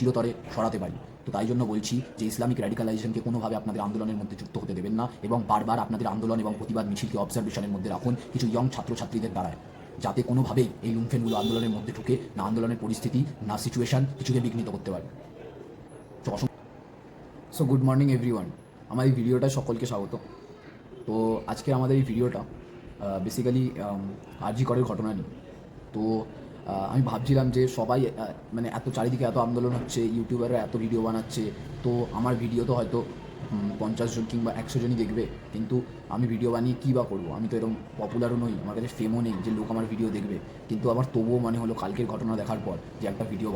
চিরতরে সরাতে পারি। তো তাই জন্য বলছি যে ইসলামিক র্যাডিকালাইজেশনকে কোনোভাবে আপনাদের আন্দোলনের মধ্যে যুক্ত হতে দেবেন না, এবং বারবার আপনাদের আন্দোলন এবং প্রতিবাদ মিছিলকে অবজারভেশনের মধ্যে রাখুন কিছু ইয়ং ছাত্রছাত্রীদের দ্বারায়, যাতে কোনোভাবেই এই লুমফেনগুলো আন্দোলনের মধ্যে ঢুকে না আন্দোলনের পরিস্থিতি না সিচুয়েশান কিছুকে বিঘ্নিত করতে পারে। সো গুড মর্নিং এভরিওয়ান, আমার এই ভিডিওটা সকলকে স্বাগত। তো আজকে আমাদের এই ভিডিওটা বেসিক্যালি আরজি করের ঘটনা নিয়ে। তো আমি ভাবছিলাম যে সবাই মানে এত চারিদিকে এত আন্দোলন হচ্ছে, ইউটিউবাররা এত ভিডিও বানাচ্ছে, তো আমার ভিডিও তো হয়তো 50 জন কিংবা 100 জনই দেখবে, কিন্তু আমি ভিডিও বানিয়ে কী বা করবো? আমি তো এরকম পপুলারও নই, আমার কাছে ফেমও নেই যে লোক আমার ভিডিও দেখবে। কিন্তু আমার তবুও মনে হলো কালকের ঘটনা দেখার পর যে একটা ভিডিও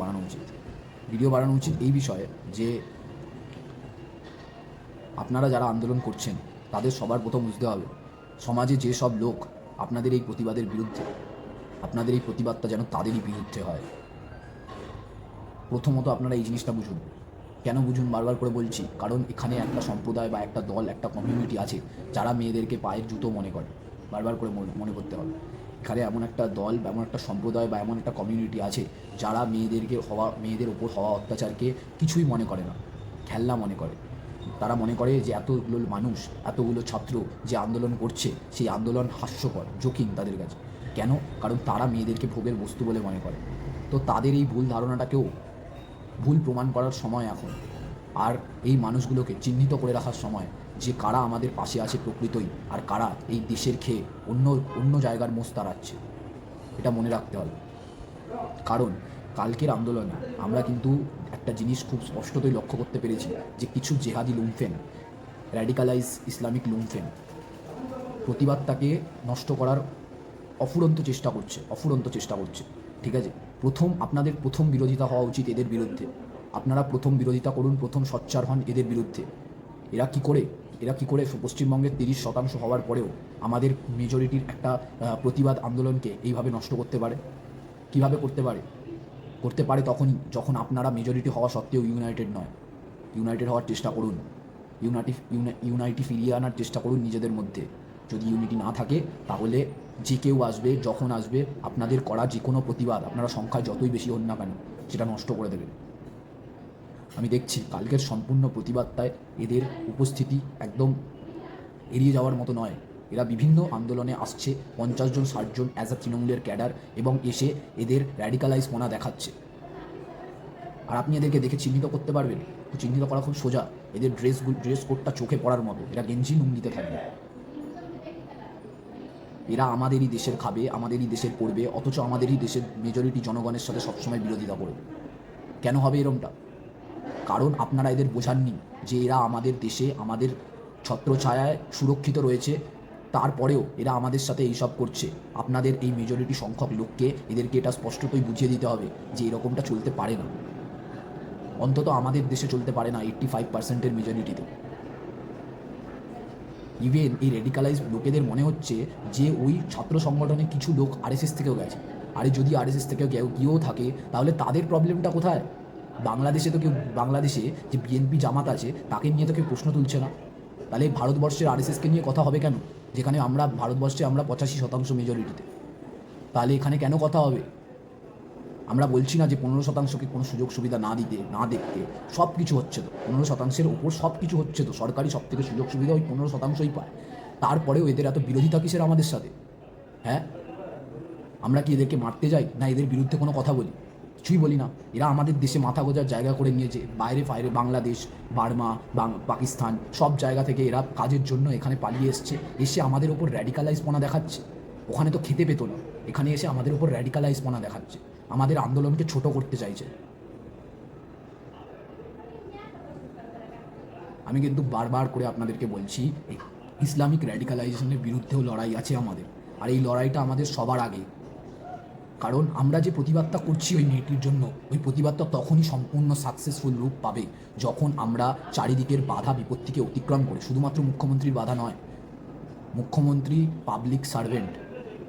বানানো উচিত এই বিষয়ে যে আপনারা যারা আন্দোলন করছেন তাদের সবার প্রথম বুঝতে হবে সমাজে যে সব লোক আপনাদের এই প্রতিবাদের বিরুদ্ধে, আপনাদের এই প্রতিবাদটা যেন তাদেরই বিরুদ্ধে হয়। প্রথমত আপনারা এই জিনিসটা বুঝুন। কেন বুঝুন বারবার করে বলছি? কারণ এখানে একটা সম্প্রদায় বা একটা দল, একটা কমিউনিটি আছে যারা মেয়েদেরকে পায়ের জুতো মনে করে। বারবার করে মনে করতে হবে, এখানে এমন একটা দল বা এমন একটা সম্প্রদায় বা এমন একটা কমিউনিটি আছে যারা মেয়েদের ওপর হওয়া অত্যাচারকে কিছুই মনে করে না, খেলনা মনে করে। তারা মনে করে যে এতগুলো মানুষ, এতগুলো ছাত্র যে আন্দোলন করছে, সেই আন্দোলন হাস্যকর, জোকিং তাদের কাছে। কেন? কারণ তারা মেয়েদেরকে ভোগের বস্তু বলে মনে করে। তো তাদের এই ভুল ধারণাটাকেও ভুল প্রমাণ করার সময় এখন, আর এই মানুষগুলোকে চিহ্নিত করে রাখার সময় যে কারা আমাদের পাশে আছে প্রকৃতই, আর কারা এই দেশের খেয়ে অন্য জায়গার মোষ তাড়াচ্ছে, এটা মনে রাখতে হবে। কারণ কালকের আন্দোলনে আমরা কিন্তু একটা জিনিস খুব স্পষ্টতই লক্ষ্য করতে পেরেছি যে কিছু জেহাদি লুমফেন, র্যাডিকালাইজ ইসলামিক লুমফেন প্রতিবাদটাকে নষ্ট করার অফুরন্ত চেষ্টা করছে। ঠিক আছে, আপনাদের প্রথম বিরোধিতা হওয়া উচিত এদের বিরুদ্ধে। আপনারা প্রথম বিরোধিতা করুন, প্রথম সোচ্চার হন এদের বিরুদ্ধে। এরা কি করে পশ্চিমবঙ্গের 30% হওয়ার পরেও আমাদের মেজরিটির একটা প্রতিবাদ আন্দোলনকে এইভাবে নষ্ট করতে পারে? কিভাবে করতে পারে তখনই যখন আপনারা মেজরিটি হওয়া সত্ত্বেও ইউনাইটেড হওয়ার চেষ্টা করুন, ইউনাইটি ফিরিয়ে আনার চেষ্টা করুন নিজেদের মধ্যে। যদি ইউনিটি না থাকে তাহলে যে কেউ আসবে, যখন আসবে, আপনাদের করা যে কোনো প্রতিবাদ, আপনারা সংখ্যায় যতই বেশি হন না কেন, সেটা নষ্ট করে দেবে। আমি দেখছি কালকের সম্পূর্ণ প্রতিবাদটায় এদের উপস্থিতি একদম এড়িয়ে যাওয়ার মতো নয়। এরা বিভিন্ন আন্দোলনে আসছে, 50 জন 60 জন অ্যাজ আ তৃণমূলের ক্যাডার, এবং এসে এদের র্যাডিকালাইজপনা দেখাচ্ছে। আর আপনি এদেরকে দেখে চিহ্নিত করতে পারবেন? তো চিহ্নিত করা খুব সোজা। এদের ড্রেস কোডটা চোখে পড়ার মতো, এরা গেঞ্জি লুঙ্গিতে থাকবে। এরা আমাদেরই দেশের খাবে, আমাদেরই দেশের পড়বে, অথচ আমাদেরই দেশের মেজরিটি জনগণের সাথে সবসময় বিরোধিতা করবে। কেন হবে এরমটা? কারণ আপনারা এদের বোঝাননি যে এরা আমাদের দেশে, আমাদের ছত্রছায়ায় সুরক্ষিত রয়েছে, তারপরেও এরা আমাদের সাথে এইসব করছে। আপনাদের এই মেজরিটি সংখ্যক লোককে এদেরকে এটা স্পষ্টতই বুঝিয়ে দিতে হবে যে এরকমটা চলতে পারে না। অন্তত আমাদের দেশে চলতে পারে না 85%-এর মেজরিটিতে। ইভেন এই রেডিকালাইজ লোকেদের মনে হচ্ছে যে ওই ছাত্র সংগঠনে কিছু লোক আরএসএস থেকেও গেছে। আরে যদি আরএসএস থেকে গিয়েও থাকে তাহলে তাদের প্রবলেমটা কোথায়? বাংলাদেশে যে বিএনপি জামাত আছে তাকে নিয়ে তো কেউ প্রশ্ন তুলছে না। তাহলে ভারতবর্ষের আরএসএসকে নিয়ে কথা হবে কেন? যেখানে ভারতবর্ষে আমরা 85% মেজরিটিতে। তাহলে এখানে কেন কথা হবে? আমরা বলছি না যে 15%কে কোনো সুযোগ সুবিধা না দেখতে। সব কিছু হচ্ছে তো 15%-এর ওপর সব কিছু হচ্ছে তো, সরকারি সব থেকে সুযোগ সুবিধা ওই 15%ই পায়। তারপরেও এদের এত বিরোধিতা কিসের আমাদের সাথে? হ্যাঁ, আমরা কি এদেরকে মারতে যাই? না এদের বিরুদ্ধে কোনো কথা বলি? কিছুই বলি না। এরা আমাদের দেশে মাথা গোঁজার জায়গা করে নিয়েছে। বাইরে বাংলাদেশ, বার্মা, পাকিস্তান সব জায়গা থেকে এরা কাজের জন্য এখানে পালিয়ে এসে আমাদের ওপর র্যাডিকালাইজপনা দেখাচ্ছে। ওখানে তো খেতে পেতো না, এখানে এসে আমাদের ওপর র্যাডিকালাইজপনা দেখাচ্ছে, আমাদের আন্দোলনকে ছোট করতে চাইছে। আমি কিন্তু বারবার করে আপনাদেরকে বলছি, এই ইসলামিক র্যাডিকালাইজেশনের বিরুদ্ধেও লড়াই আছে আমাদের, আর এই লড়াইটা আমাদের সবার আগে। কারণ আমরা যে প্রতিবাদটা করছি ওই মেয়েটির জন্য, ওই প্রতিবাদটা তখনই সম্পূর্ণ সাকসেসফুল রূপ পাবে যখন আমরা চারিদিকের বাধা বিপত্তিকে অতিক্রম করে, শুধুমাত্র মুখ্যমন্ত্রীর বাধা নয়, মুখ্যমন্ত্রী পাবলিক সার্ভেন্ট,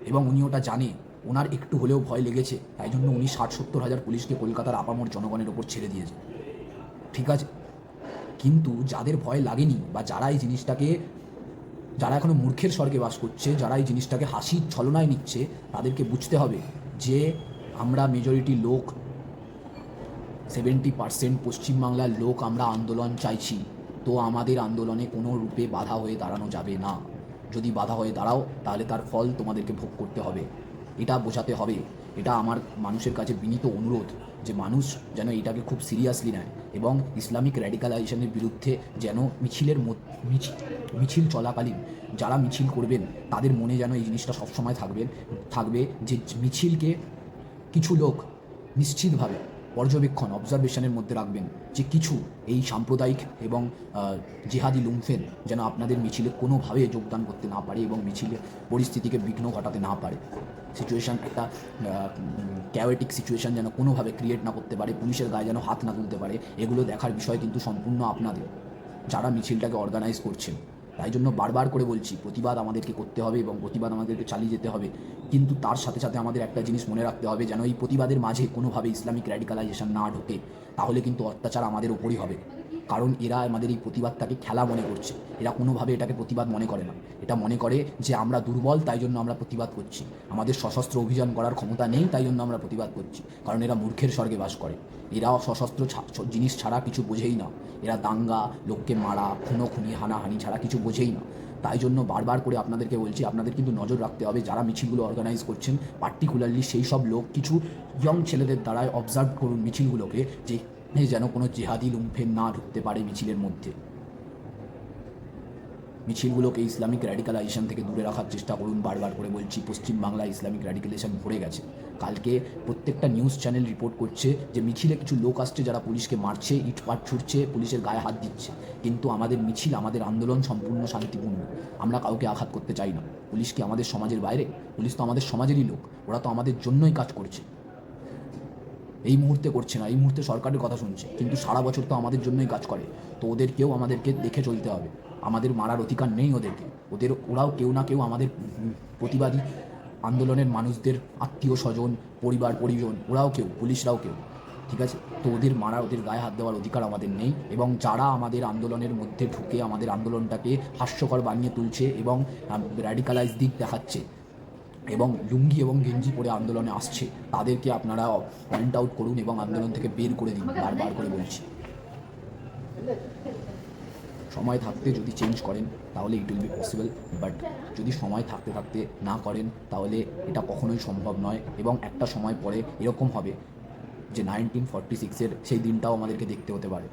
এবং উনি ওটা জানে। ওনার একটু হলেও ভয় লেগেছে, তাই জন্য উনি 60-70 হাজার পুলিশকে কলকাতার আপামর জনগণের ওপর ছেড়ে দিয়েছে। ঠিক আছে, কিন্তু যাদের ভয় লাগেনি বা যারা এখনো মূর্খের স্বর্গে বাস করছে, যারা এই জিনিসটাকে হাসির ছলনায় নিচ্ছে, তাদেরকে বুঝতে হবে যে আমরা মেজরিটি লোক 70% পশ্চিমবাংলার লোক আমরা আন্দোলন চাইছি, তো আমাদের আন্দোলনে কোনো রূপে বাধা হয়ে দাঁড়ানো যাবে না। যদি বাধা হয়ে দাঁড়াও তাহলে তার ফল তোমাদেরকে ভোগ করতে হবে, এটা বোঝাতে হবে। এটা আমার মানুষের কাছে বিনীত অনুরোধ যে মানুষ যেন এটাকে খুব সিরিয়াসলি নেয় এবং ইসলামিক র্যাডিকালাইজেশনের বিরুদ্ধে যেন মিছিল চলাকালীন যারা মিছিল করবেন তাদের মনে যেন এই জিনিসটা সবসময় থাকবে যে মিছিলকে কিছু লোক নিশ্চিতভাবে পর্যবেক্ষণ অবজারভেশনের মধ্যে রাখবেন, যে কিছু এই সাম্প্রদায়িক এবং জিহাদি লুম্ফেন যেন আপনাদের মিছিলে কোনোভাবে যোগদান করতে না পারে এবং মিছিলের পরিস্থিতিকে বিঘ্ন ঘটাতে না পারে। সিচুয়েশান একটা ক্যাওয়েটিক সিচুয়েশান যেন কোনোভাবে ক্রিয়েট না করতে পারে, পুলিশের গায়ে যেন হাত না তুলতে পারে। এগুলো দেখার বিষয় কিন্তু সম্পূর্ণ আপনাদের, যারা মিছিলটাকে অর্গানাইজ করছেন। তাই জন্য বারবার করে বলছি, প্রতিবাদ আমাদেরকে করতে হবে এবং প্রতিবাদ আমাদেরকে চালিয়ে যেতে হবে, কিন্তু তার সাথে সাথে আমাদের একটা জিনিস মনে রাখতে হবে, যেন এই প্রতিবাদের মাঝে কোনোভাবে ইসলামিক র্যাডিকালাইজেশন না ঢোকে, তাহলে কিন্তু অত্যাচার আমাদের ওপরই হবে। কারণ এরা আমাদের এই প্রতিবাদটাকে খেলা মনে করছে, এরা কোনোভাবে এটাকে প্রতিবাদ মনে করে না। এটা মনে করে যে আমরা দুর্বল, তাই জন্য আমরা প্রতিবাদ করছি, আমাদের সশস্ত্র অভিযান করার ক্ষমতা নেই, তাই জন্য আমরা প্রতিবাদ করছি। কারণ এরা মূর্খের স্বর্গে বাস করে, এরা সশস্ত্র জিনিস ছাড়া কিছু বোঝেই না, এরা দাঙ্গা, লোককে মারা, খুনোখুনি, হানাহানি ছাড়া কিছু বোঝেই না। তাই জন্য বারবার করে আপনাদেরকে বলছি, আপনাদের কিন্তু নজর রাখতে হবে যারা মিছিলগুলো অর্গানাইজ করছেন, পার্টিকুলারলি সেই সব লোক, কিছু ইয়ং ছেলেদের দ্বারাই অবজার্ভ করুন মিছিলগুলোকে, যে যেন কোনো জেহাদি লুম্ফেন না ঢুকতে পারে মিছিলের মধ্যে। মিছিলগুলোকে ইসলামিক র্যাডিকালাইজেশন থেকে দূরে রাখার চেষ্টা করুন। বারবার করে বলছি, পশ্চিমবাংলায় ইসলামিক র্যাডিকালাইজেশন ভরে গেছে। কালকে প্রত্যেকটা নিউজ চ্যানেল রিপোর্ট করছে যে মিছিলে কিছু লোক আসছে যারা পুলিশকে মারছে, ইটপাট ছুটছে, পুলিশের গায়ে হাত দিচ্ছে। কিন্তু আমাদের মিছিল, আমাদের আন্দোলন সম্পূর্ণ শান্তিপূর্ণ, আমরা কাউকে আঘাত করতে চাই না। পুলিশ কি আমাদের সমাজের বাইরে? পুলিশ তো আমাদের সমাজেরই লোক, ওরা তো আমাদের জন্যই কাজ করছে। এই মুহূর্তে করছে না, এই মুহূর্তে সরকারের কথা শুনছে, কিন্তু সারা বছর তো আমাদের জন্যই কাজ করে। তো ওদেরকেও আমাদেরকে দেখে চলতে হবে, আমাদের মারার অধিকার নেই ওদেরকে। ওরাও কেউ না কেউ আমাদের প্রতিবাদী আন্দোলনের মানুষদের আত্মীয় স্বজন, পরিজন, ওরাও কেউ, পুলিশরাও কেউ, ঠিক আছে? তো ওদের মারা, ওদের গায়ে হাত দেওয়ার অধিকার আমাদের নেই। এবং যারা আমাদের আন্দোলনের মধ্যে ঢুকে আমাদের আন্দোলনটাকে হাস্যকর বানিয়ে তুলছে এবং র্যাডিকালাইজ দিক দেখাচ্ছে এবং লুঙ্গি এবং গেঞ্জি পরে আন্দোলনে আসছে, তাদেরকে আপনারা পয়েন্ট আউট করুন এবং আন্দোলন থেকে বের করে দিন। বারবার করে বলছি, সময় থাকতে যদি চেঞ্জ করেন তাহলে it will be possible, but যদি সময় থাকতে থাকতে না করেন তাহলে এটা কখনোই সম্ভব নয়। এবং একটা সময় পরে এরকম হবে যে 1946-এর সেই দিনটাও আমাদেরকে দেখতে হতে পারে।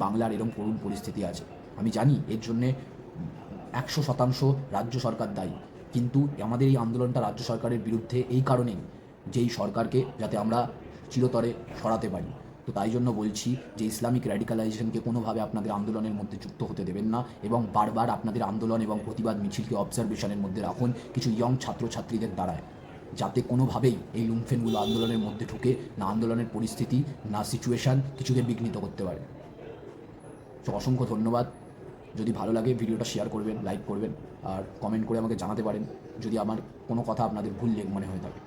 বাংলার এরকম করুণ পরিস্থিতি আছে, আমি জানি এর জন্যে 100% রাজ্য সরকার দায়ী, কিন্তু আমাদের এই আন্দোলনটা রাজ্য সরকারের বিরুদ্ধে এই কারণেই যে এই সরকারকে যাতে আমরা চিরতরে সরাতে পারি। তো তাই জন্য বলছি যে ইসলামিক র্যাডিকালাইজেশনকে কোনোভাবে আপনাদের আন্দোলনের মধ্যে যুক্ত হতে দেবেন না এবং বারবার আপনাদের আন্দোলন এবং প্রতিবাদ মিছিলকে অবজারভেশনের মধ্যে রাখুন কিছু ইয়ং ছাত্রছাত্রীদের দ্বারায়, যাতে কোনোভাবেই এই লুম্ফেনগুলো আন্দোলনের মধ্যে ঢুকে না আন্দোলনের পরিস্থিতি না সিচুয়েশান কিছুকে বিঘ্নিত করতে পারে। তো অসংখ্য ধন্যবাদ। যদি ভালো লাগে ভিডিওটা শেয়ার করবেন, লাইক করবেন আর কমেন্ট করে আমাকে জানাতে পারেন যদি আমার কোনো কথা আপনাদের ভুল মনে হয়ে থাকে।